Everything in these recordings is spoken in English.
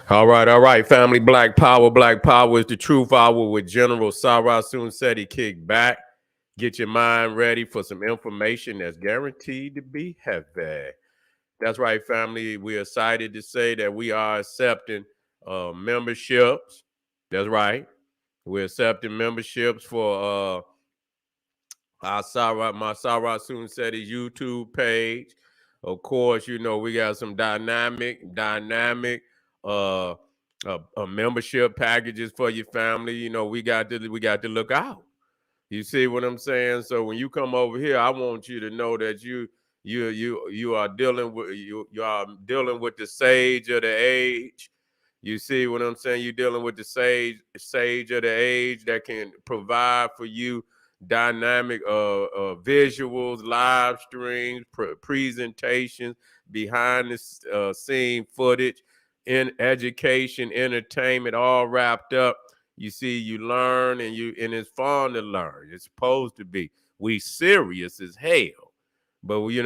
All right, family. Black Power. Black Power is the truth hour with General Sarah Soon said he kicked back. Get your mind ready for some information that's guaranteed to be heavy. That's right, family. We're excited to say that we are accepting memberships. That's right. We're accepting memberships for my Sarah Soon said his YouTube page. Of course, you know we got some dynamic uh, membership packages for your family. You know we got to look out. You see what I'm saying? So when you come over here, I want you to know that you are dealing with you are dealing with the sage of the age. You see what I'm saying? You're dealing with the sage of the age that can provide for you dynamic visuals, live streams, presentations, behind the scene footage, in education, entertainment, all wrapped up. You see, you learn and it's fun to learn. It's supposed to be. We serious as hell. But we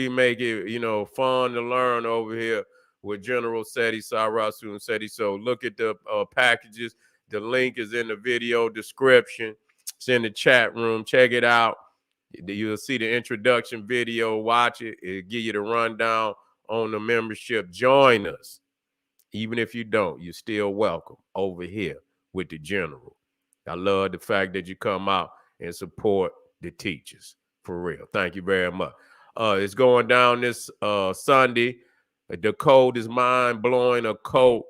make it, fun to learn over here with General Seti Sarasu and Seti. So look at the packages. The link is in the video description. It's in the chat room. Check it out. You'll see the introduction video. Watch it. It'll give you the rundown on the membership. Join us. Even if you don't, you're still welcome over here with the General. I love the fact that you come out and support the teachers. For real. Thank you very much. It's going down this Sunday. The code is mind-blowing. A code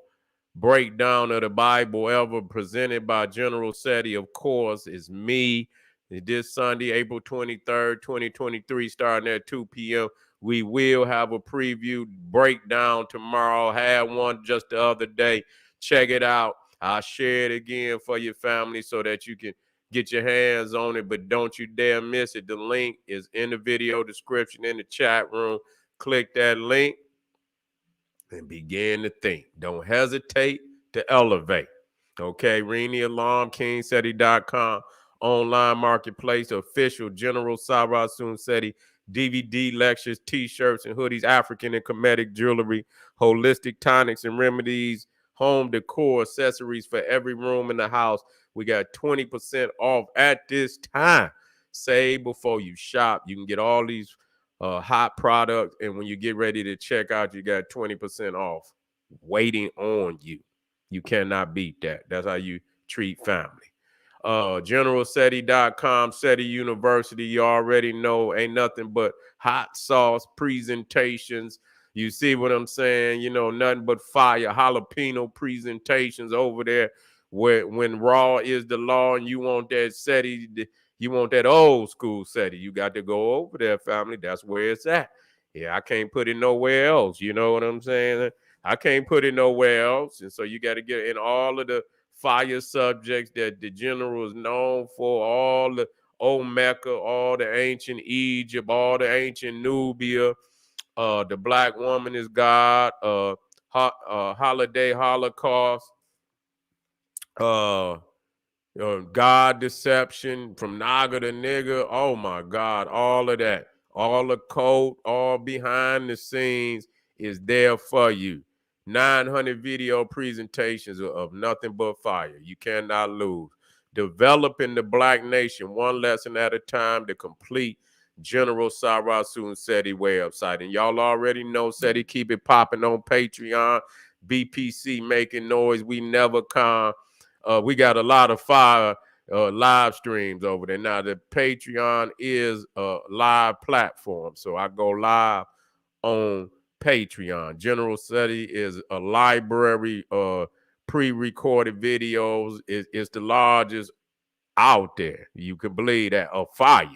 breakdown of the Bible ever presented by General Seti, of course, is me. This Sunday, April 23rd, 2023, starting at 2 p.m. We will have a preview breakdown tomorrow. Had one just the other day. Check it out. I'll share it again for your family so that you can get your hands on it, but don't you dare miss it. The link is in the video description in the chat room. Click that link and begin to think. Don't hesitate to elevate. Okay, Rini Alarm, KingSeti.com, online marketplace, official General Sarah Soon Seti, DVD lectures, t-shirts, and hoodies, African and Kemetic jewelry, holistic tonics and remedies, home decor, accessories for every room in the house. We got 20% off at this time. Save before you shop. You can get all these hot product, and when you get ready to check out, you got 20% off waiting on you. You cannot beat that. That's how you treat family. GeneralSeti.com, SETI University, you already know, ain't nothing but hot sauce presentations. You see what I'm saying? Nothing but fire, jalapeno presentations over there where when raw is the law and you want that SETI, you want that old school SETI, you got to go over there, family. That's where it's at. Yeah, I can't put it nowhere else. You know what I'm saying? I can't put it nowhere else. And so you got to get in all of the fire subjects that the General is known for, all the old Mecca, all the ancient Egypt, all the ancient Nubia, the black woman is God, holiday Holocaust, uh, God deception from Naga to nigga. Oh my God, all of that, all the code, all behind the scenes is there for you. 900 video presentations of nothing but fire. You cannot lose. Developing the Black Nation one lesson at a time to complete General Sarasu and SETI website. And y'all already know SETI keep it popping on Patreon. BPC making noise. We never calm. We got a lot of fire live streams over there. Now, the Patreon is a live platform, so I go live on Patreon. General Seti is a library of pre-recorded videos. It's the largest out there. You can believe that, of fire.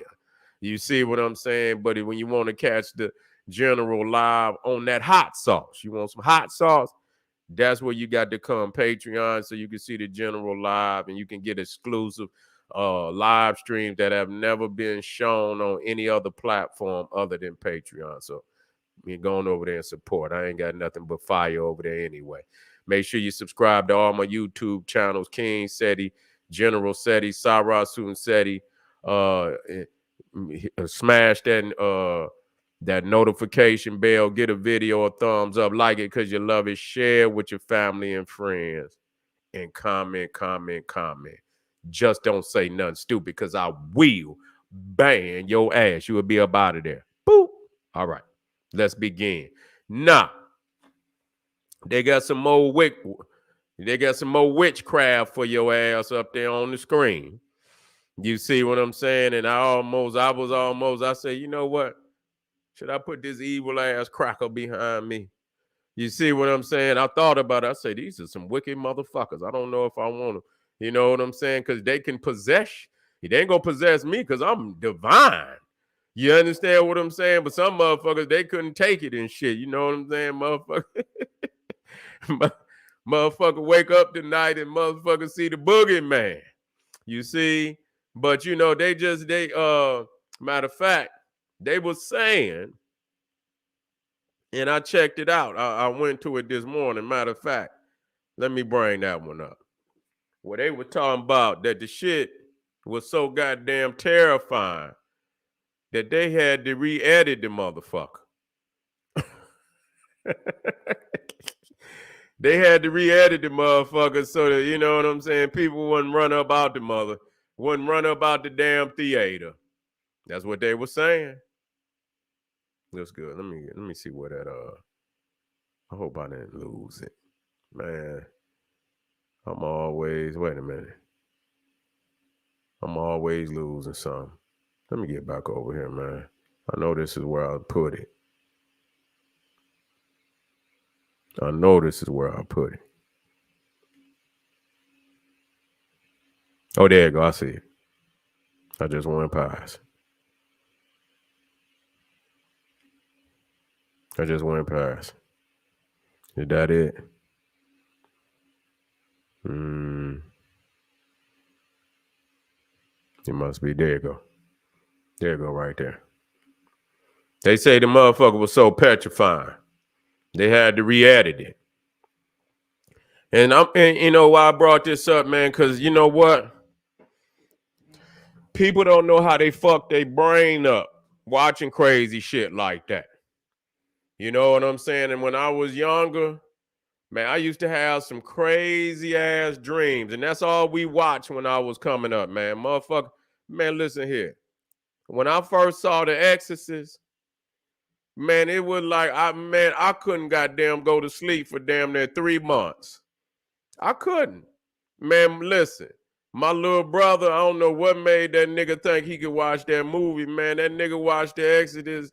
You see what I'm saying? But when you want to catch the General live on that hot sauce, you want some hot sauce, that's where you got to come, Patreon, so you can see the General live and you can get exclusive live streams that have never been shown on any other platform other than Patreon. So you're going over there and support. I ain't got nothing but fire over there anyway. Make sure you subscribe to all my YouTube channels, King Seti, General Seti, Sarah Soon Seti. Smash that that notification bell, get a video a thumbs up, like it because you love it, share with your family and friends, and comment. Just don't say nothing stupid because I will ban your ass. You will be up out of there. Boop. All right, let's begin. Now, they got some more witchcraft for your ass up there on the screen. You see what I'm saying? And I say, you know what? Should I put this evil ass cracker behind me? You see what I'm saying? I thought about it. I say, these are some wicked motherfuckers. I don't know if I want them. You know what I'm saying? Because they can possess. They ain't going to possess me because I'm divine. You understand what I'm saying? But some motherfuckers, they couldn't take it and shit. You know what I'm saying, motherfucker? Motherfucker wake up tonight and motherfucker see the Boogeyman. You see? But, you know, matter of fact, they were saying, and I checked it out. I went to it this morning. Matter of fact, let me bring that one up. Where they were talking about that the shit was so goddamn terrifying that they had to re-edit the motherfucker. They had to re-edit the motherfucker so that, you know what I'm saying, people wouldn't run up out the damn theater. That's what they were saying. That's good. Let me see where that I hope I didn't lose it. Man, wait a minute. I'm always losing something. Let me get back over here, man. I know this is where I put it. Oh, there you go. I see it. I just went past. Is that it? It must be. There you go. There you go, right there. They say the motherfucker was so petrifying, they had to re-edit it. And you know why I brought this up, man? Because you know what? People don't know how they fuck their brain up watching crazy shit like that. You know what I'm saying? And when I was younger, man, I used to have some crazy ass dreams. And that's all we watched when I was coming up, man. Motherfucker, man, listen here. When I first saw The Exorcist, man, it was like, I couldn't goddamn go to sleep for damn near 3 months. I couldn't. Man, listen. My little brother, I don't know what made that nigga think he could watch that movie, man. That nigga watched The Exodus.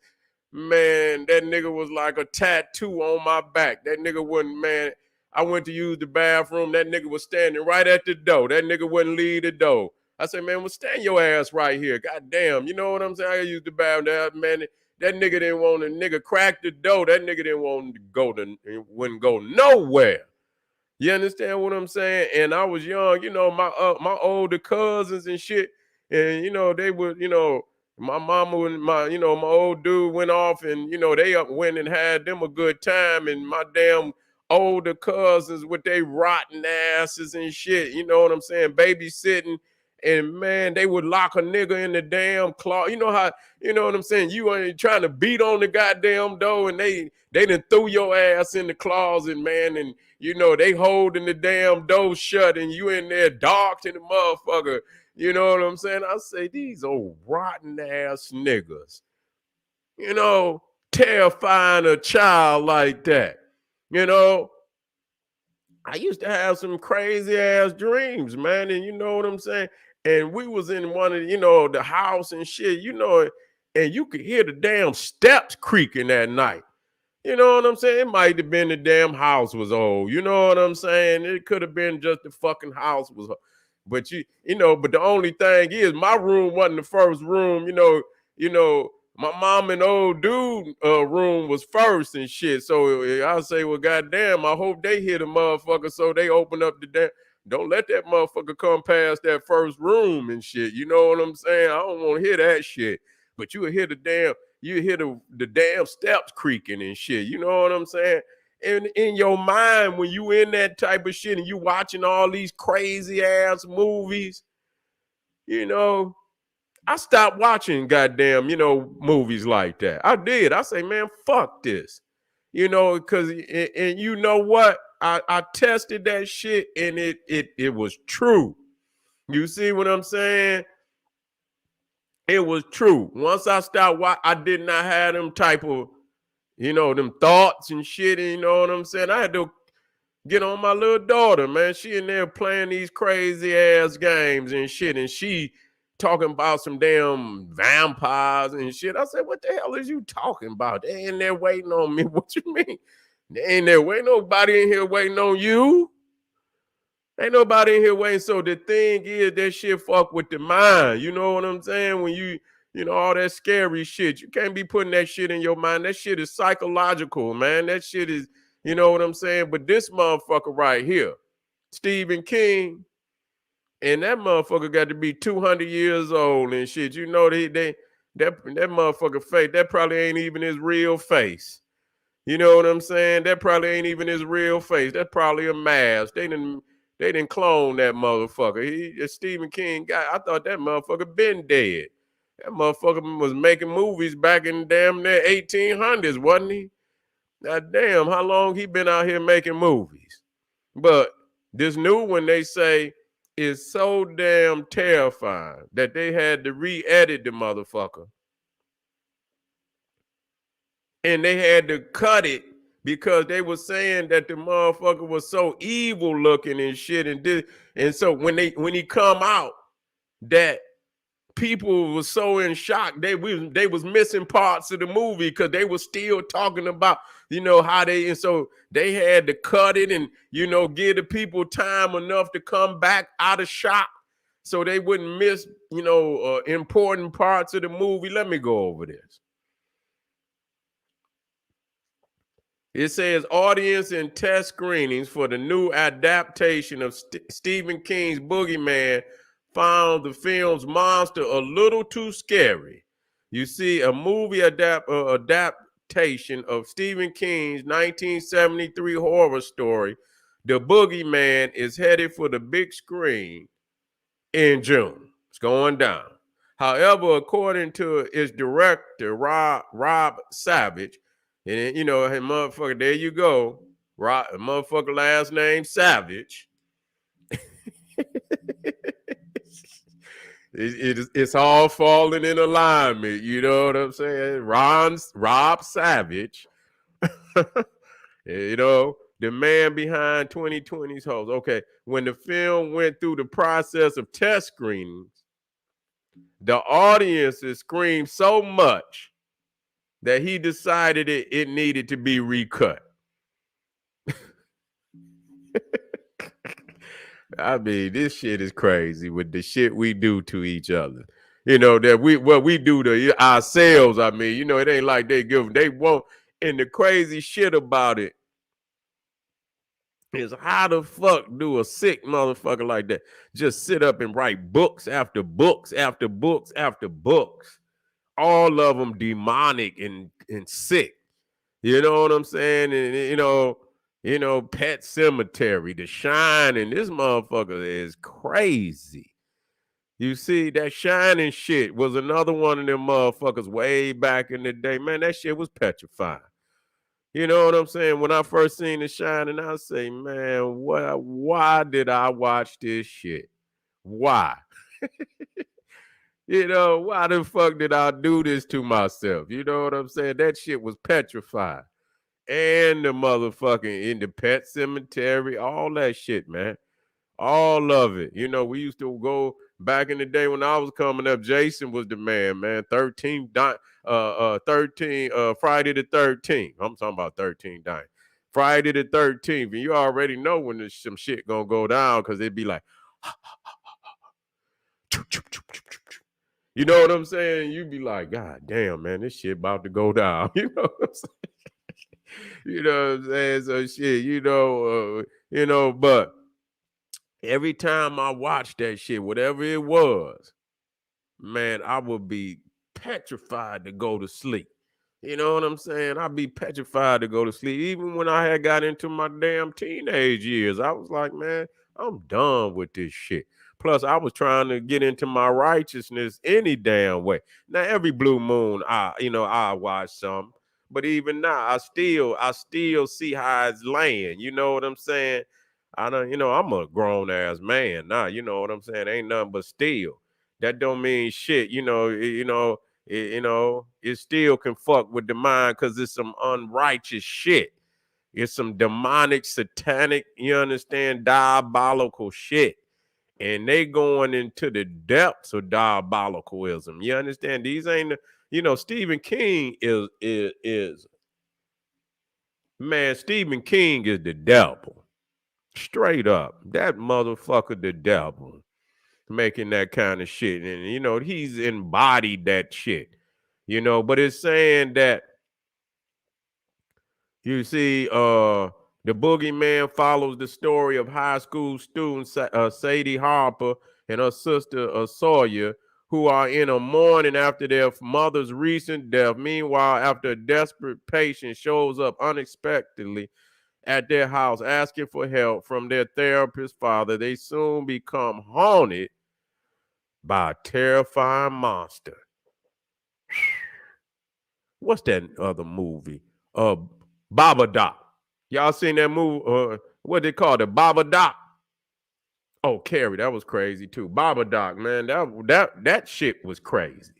Man, that nigga was like a tattoo on my back. That nigga wouldn't, man. I went to use the bathroom. That nigga was standing right at the door. That nigga wouldn't leave the door. I said, man, well, stand your ass right here. God damn. You know what I'm saying? I used the bathroom. Man, that nigga didn't want to, nigga crack the door. That nigga didn't want to wouldn't go nowhere. You understand what I'm saying? And I was young, you know, my older cousins and shit, and you know, they would, you know, my mama and my old dude went off, and you know, they went and had them a good time, and my damn older cousins with their rotten asses and shit, you know what I'm saying, babysitting. And man, they would lock a nigga in the damn claw. You know how, you know what I'm saying? You ain't trying to beat on the goddamn door, and they done threw your ass in the closet, man. And you know, they holding the damn door shut, and you in there dark to the motherfucker. You know what I'm saying? I say, these old rotten ass niggas, you know, terrifying a child like that. You know, I used to have some crazy ass dreams, man. And you know what I'm saying? And we was in one of, you know, the house and shit, you know, and you could hear the damn steps creaking at night. You know what I'm saying? It might have been the damn house was old. You know what I'm saying? It could have been just the fucking house was. But you know, but the only thing is my room wasn't the first room, you know, my mom and old dude room was first and shit. So I say, well, goddamn, I hope they hear the motherfucker. So they open up the damn. Don't let that motherfucker come past that first room and shit. You know what I'm saying? I don't want to hear that shit. But you hear the damn steps creaking and shit. You know what I'm saying? And in your mind, when you in that type of shit and you watching all these crazy ass movies, you know, I stopped watching goddamn, movies like that. I did. I say, man, fuck this. Because and you know what? I tested that shit and it was true. You see what I'm saying? It was true. Once I stopped watching, I did not have them type of, them thoughts and shit. And you know what I'm saying? I had to get on my little daughter, man. She in there playing these crazy ass games and shit, and she talking about some damn vampires and shit. I said, what the hell is you talking about? They in there waiting on me. What you mean? They ain't there waiting. Nobody in here waiting on you. Ain't nobody in here waiting. So the thing is, that shit fuck with the mind. You know what I'm saying? When all that scary shit, you can't be putting that shit in your mind. That shit is psychological, man. That shit is, you know what I'm saying? But this motherfucker right here, Stephen King, and that motherfucker got to be 200 years old and shit. You know, that motherfucker face, that probably ain't even his real face. You know what I'm saying? That probably ain't even his real face. That's probably a mask. They didn't clone that motherfucker. Stephen King guy. I thought that motherfucker been dead. That motherfucker was making movies back in damn near 1800s, wasn't he? Now, damn, how long he been out here making movies? But this new one, they say, is so damn terrifying that they had to re-edit the motherfucker. And they had to cut it because they were saying that the motherfucker was so evil looking and shit. And so when he come out, that people was so in shock. They was missing parts of the movie because they were still talking about, how and so they had to cut it and, give the people time enough to come back out of shock so they wouldn't miss, important parts of the movie. Let me go over this. It says audience and test screenings for the new adaptation of Stephen King's Boogeyman found the film's monster a little too scary. You see, a movie adaptation of Stephen King's 1973 horror story, The Boogeyman, is headed for the big screen in June. It's going down. However, according to its director, Rob Savage, and hey, motherfucker, there you go. Motherfucker last name Savage. It's all falling in alignment. You know what I'm saying? Rob Savage. The man behind 2020's host. Okay, when the film went through the process of test screenings, the audiences screamed so much that he decided it needed to be recut. I mean, this shit is crazy with the shit we do to each other. That we do to ourselves. I mean, it ain't like they won't. And the crazy shit about it is how the fuck do a sick motherfucker like that just sit up and write books after books after books after books, all of them demonic and sick. You know what I'm saying? And Pet Cemetery, The Shining. This motherfucker is crazy. You see, that Shining shit was another one of them motherfuckers way back in the day. Man, that shit was petrifying. You know what I'm saying? When I first seen The Shining, I say, man, why did I watch this shit? Why? Why the fuck did I do this to myself? You know what I'm saying? That shit was petrified. And the motherfucking in the Pet Cemetery, all that shit, man. All of it. We used to go back in the day when I was coming up. Jason was the man. 13, Friday the 13th. I'm talking about 13 dying. Friday the 13th. And you already know when some shit gonna go down because it'd be like, you know what I'm saying? You'd be like, God damn, man, this shit about to go down. You know what I'm saying? You know what I'm saying? So shit, but every time I watched that shit, whatever it was, man, I would be petrified to go to sleep. You know what I'm saying? I'd be petrified to go to sleep. Even when I had got into my damn teenage years, I was like, man, I'm done with this shit. Plus, I was trying to get into my righteousness any damn way. Now, every blue moon, I watch some, but even now, I still see how it's laying. You know what I'm saying? I don't, I'm a grown ass man now. You know what I'm saying? Ain't nothing but still. That don't mean shit. It still can fuck with the mind because it's some unrighteous shit. It's some demonic, satanic, you understand, diabolical shit. And they going into the depths of diabolicalism. You understand? These ain't, Stephen King is man, Stephen King is the devil. Straight up. That motherfucker the devil. Making that kind of shit. And he's embodied that shit. But it's saying that you see, the Boogeyman follows the story of high school student Sadie Harper and her sister Sawyer, who are in a mourning after their mother's recent death. Meanwhile, after a desperate patient shows up unexpectedly at their house asking for help from their therapist father, they soon become haunted by a terrifying monster. What's that other movie? Babadook. Y'all seen that movie? What they call it? Babadook. Oh, Carrie, that was crazy too. Babadook, man, that shit was crazy.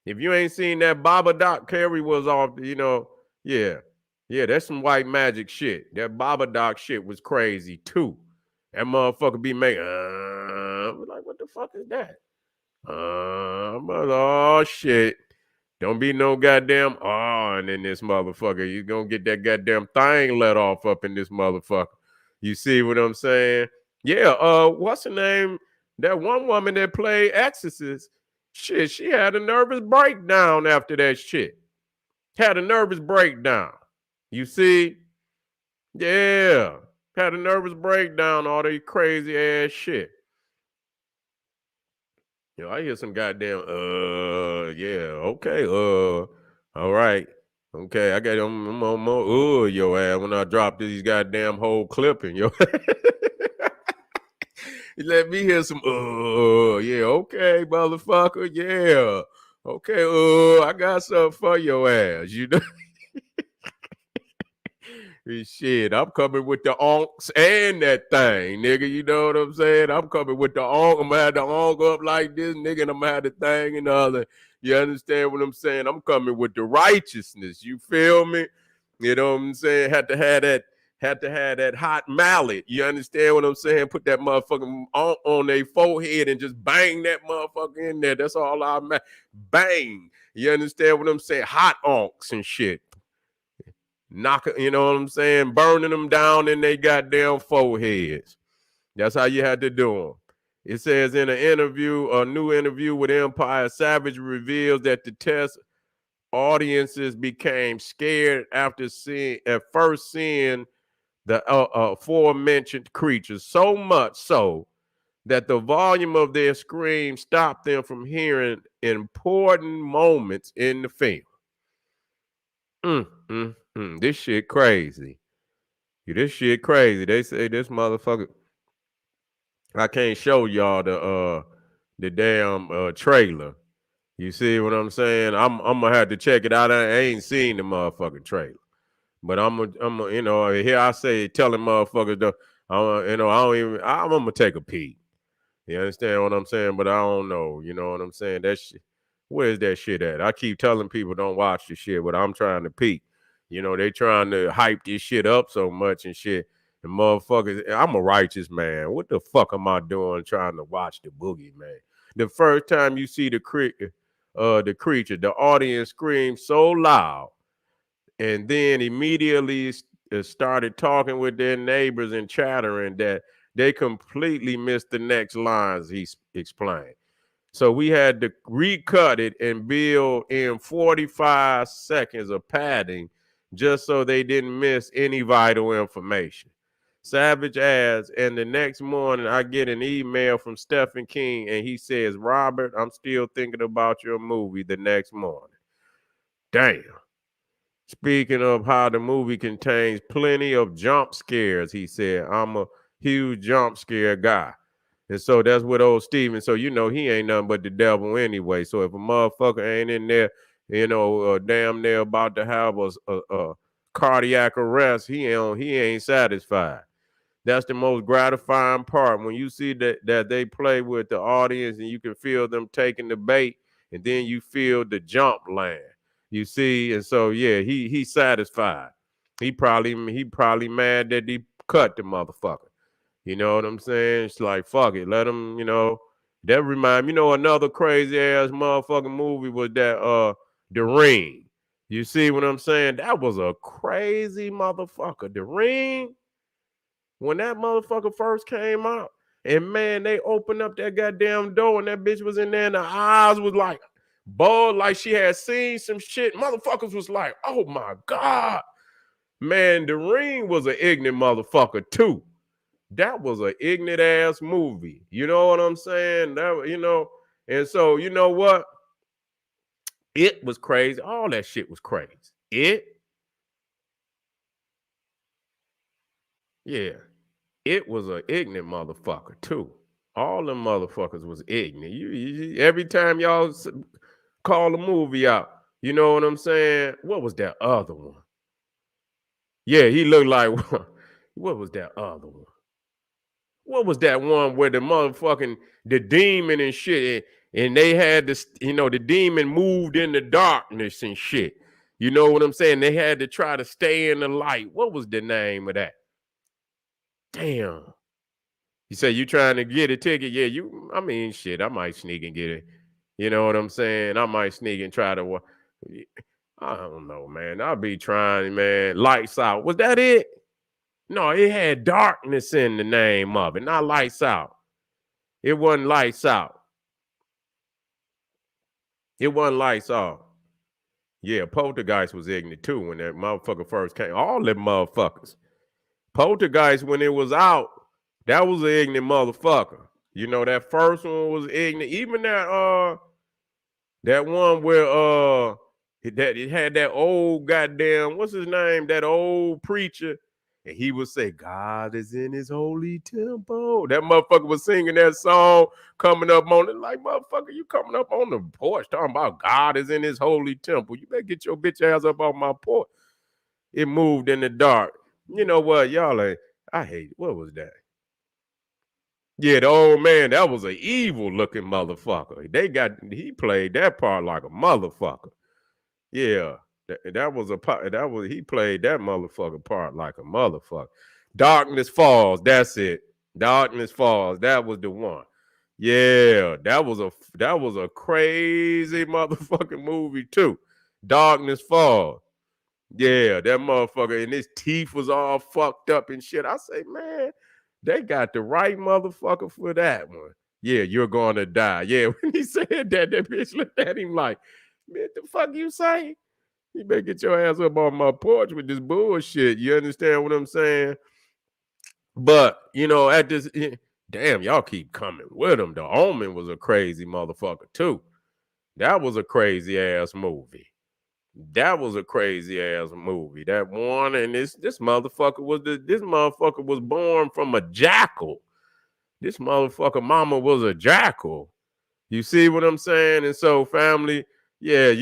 If you ain't seen that Babadook, Carrie was off. Yeah, that's some white magic shit. That Babadook shit was crazy too. That motherfucker be making, like, what the fuck is that? Oh shit. Don't be no goddamn and in this motherfucker. You gonna get that goddamn thing let off up in this motherfucker. You see what I'm saying? Yeah, what's her name? That one woman that played Exorcist, shit, she had a nervous breakdown after that shit. Had a nervous breakdown. You see? Yeah. Had a nervous breakdown, all that crazy ass shit. I hear some goddamn, yeah, okay, all right. Okay, I got I'm on more your ass when I drop these goddamn whole clipping, yo. Let me hear some, yeah, okay, motherfucker, yeah. Okay, I got something for your ass, you know? Shit, I'm coming with the onks and that thing, nigga. You know what I'm saying? I'm coming with the onk. I'm gonna have the onk up like this, nigga, and I'm gonna have the thing and the other. You understand what I'm saying? I'm coming with the righteousness. You feel me? You know what I'm saying? Had to have that hot mallet. You understand what I'm saying? Put that motherfucking on their forehead and just bang that motherfucker in there. That's all I'm at. Bang. You understand what I'm saying? Hot onks and shit. You know what I'm saying? Burning them down in their goddamn foreheads. That's how you had to do them. It says in a new interview with Empire, Savage reveals that the test audiences became scared at first seeing the aforementioned creatures, so much so that the volume of their screams stopped them from hearing important moments in the film. This shit crazy. This shit crazy. They say this motherfucker. I can't show y'all the damn trailer. You see what I'm saying? I'm gonna have to check it out. I ain't seen the motherfucking trailer, but here I say telling motherfuckers I don't even. I'm gonna take a peek. You understand what I'm saying? But I don't know. You know what I'm saying? That shit. Where's that shit at? I keep telling people don't watch the shit, but I'm trying to peek. They trying to hype this shit up so much and shit. And motherfuckers, I'm a righteous man. What the fuck am I doing trying to watch the Boogeyman? The first time you see the creature, the audience screams so loud, and then immediately started talking with their neighbors and chattering that they completely missed the next lines he explained. So we had to recut it and build in 45 seconds of padding just so they didn't miss any vital information. Savage adds, and the next morning I get an email from Stephen King and he says, Robert, I'm still thinking about your movie the next morning. Damn. Speaking of how the movie contains plenty of jump scares, he said, I'm a huge jump scare guy. And so that's what old Steven. So you know he ain't nothing but the devil anyway. So if a motherfucker ain't in there, damn near about to have a cardiac arrest, he ain't satisfied. That's the most gratifying part when you see that they play with the audience and you can feel them taking the bait, and then you feel the jump land. You see, and so yeah, he's satisfied. He probably mad that he cut the motherfucker. You know what I'm saying? It's like fuck it, let him. That remind me. Another crazy ass motherfucking movie was that The Ring. You see what I'm saying? That was a crazy motherfucker. The Ring, when that motherfucker first came out, and man, they opened up that goddamn door and that bitch was in there and the eyes was like bald, like she had seen some shit. Motherfuckers was like, oh my God. Man, The Ring was an ignorant motherfucker too. That was an ignorant ass movie. You know what I'm saying? And so you know what? It was crazy. All that shit was crazy. Yeah. It was an ignorant motherfucker too. All them motherfuckers was ignorant. Every time y'all call a movie out, you know what I'm saying? What was that other one? Yeah, he looked like what was that other one? What was that one where the demon and shit, and they had this, the demon moved in the darkness and shit. You know what I'm saying? They had to try to stay in the light. What was the name of that? Damn. You say you trying to get a ticket? Yeah, shit, I might sneak and get it. You know what I'm saying? I might sneak and try to. I don't know, man. I'll be trying, man. Lights Out. Was that it? No, it had darkness in the name of it, not Lights Out. It wasn't Lights Out. It wasn't Lights Out. Yeah, Poltergeist was ignorant too when that motherfucker first came. All them motherfuckers. Poltergeist, when it was out, that was an ignorant motherfucker. That first one was ignorant. Even that one where that it had that old goddamn, what's his name? That old preacher. And he would say, God is in his holy temple. That motherfucker was singing that song, coming up on it. Like, motherfucker, you coming up on the porch talking about God is in his holy temple. You better get your bitch ass up on my porch. It moved in the dark. You know what? I hate it. What was that? Yeah, the old man, that was an evil looking motherfucker. He played that part like a motherfucker. Yeah, he played that motherfucker part like a motherfucker. Darkness Falls, that's it. Darkness Falls, that was the one. Yeah, that was a crazy motherfucking movie too. Darkness Falls. Yeah, that motherfucker, and his teeth was all fucked up and shit. I say, man, they got the right motherfucker for that one. Yeah, you're gonna die. Yeah, when he said that bitch looked at him like, man, the fuck you say? You better get your ass up on my porch with this bullshit. You understand what I'm saying? But at this, damn, y'all keep coming with him. The Omen was a crazy motherfucker too. That was a crazy ass movie. That was a crazy ass movie. That one, and this motherfucker was born from a jackal. This motherfucker mama was a jackal. You see what I'm saying? And so, family, yeah,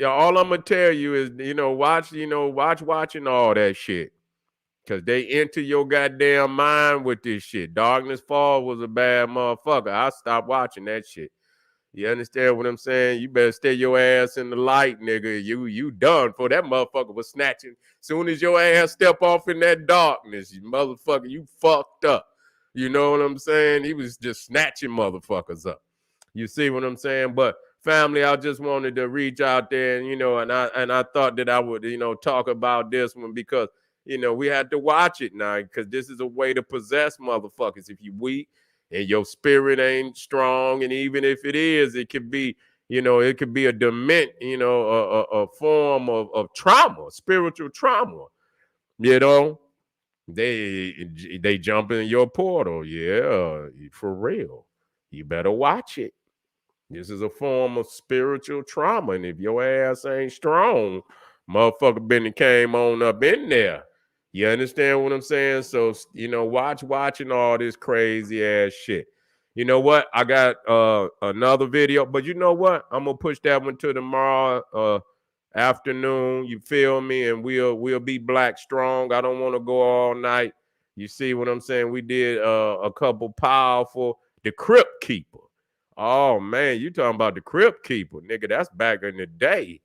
all I'm gonna tell you is, watching all that shit. Cause they enter your goddamn mind with this shit. Darkness Fall was a bad motherfucker. I stopped watching that shit. You understand what I'm saying? You better stay your ass in the light, nigga. You done for that motherfucker was snatching. Soon as your ass step off in that darkness, you motherfucker, you fucked up. You know what I'm saying? He was just snatching motherfuckers up. You see what I'm saying? But family, I just wanted to reach out there and I thought that I would, talk about this one because we had to watch it now because this is a way to possess motherfuckers. If you weak and your spirit ain't strong, and even if it is, it could be, it could be a dement, a form of trauma, spiritual trauma. They jump in your portal. Yeah, for real. You better watch it. This is a form of spiritual trauma, and if your ass ain't strong, motherfucker been and came on up in there. You understand what I'm saying? So, you know, watching all this crazy ass shit. You know what? I got another video, but you know what? I'm gonna push that one to tomorrow afternoon. You feel me? And we'll be black strong. I don't want to go all night. You see what I'm saying? We did a couple powerful, the Crypt Keeper. Oh man, you talking about the Crypt Keeper, nigga? That's back in the day.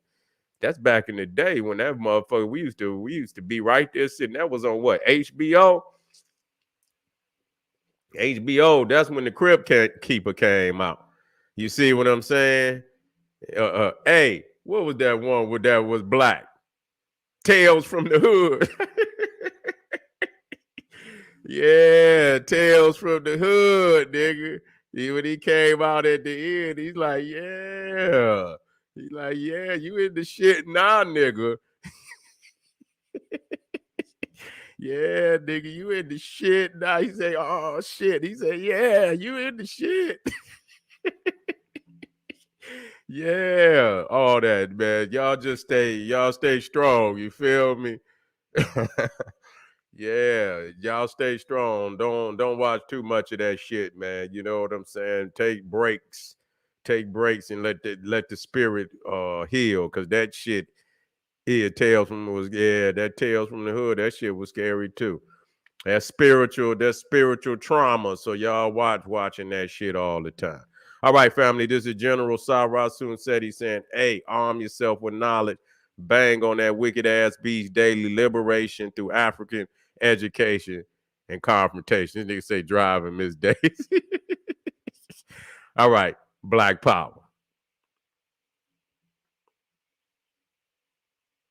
That's back in the day when that motherfucker we used to be right there sitting. That was on what, HBO? HBO. That's when the Crypt Keeper came out. You see what I'm saying? Hey, what was that one with that was black? Tales from the Hood. Yeah, Tales from the Hood, nigga. When he came out at the end, he's like, yeah. He's like, yeah, you in the shit now, nigga. Yeah, nigga, you in the shit now. He say, oh shit. He say, yeah, you in the shit. Yeah, all that, man. Y'all stay strong. You feel me? Yeah, y'all stay strong. Don't watch too much of that shit, man. You know what I'm saying? Take breaks. Take breaks and let the spirit heal. Cause that shit here, that Tales from the Hood, that shit was scary too. That's spiritual trauma. So y'all watching that shit all the time. All right, family. This is General Sarah Soon said he's saying, hey, arm yourself with knowledge. Bang on that wicked ass beast daily liberation through African education and confrontation. This nigga say driving Miss Daisy. All right, Black Power.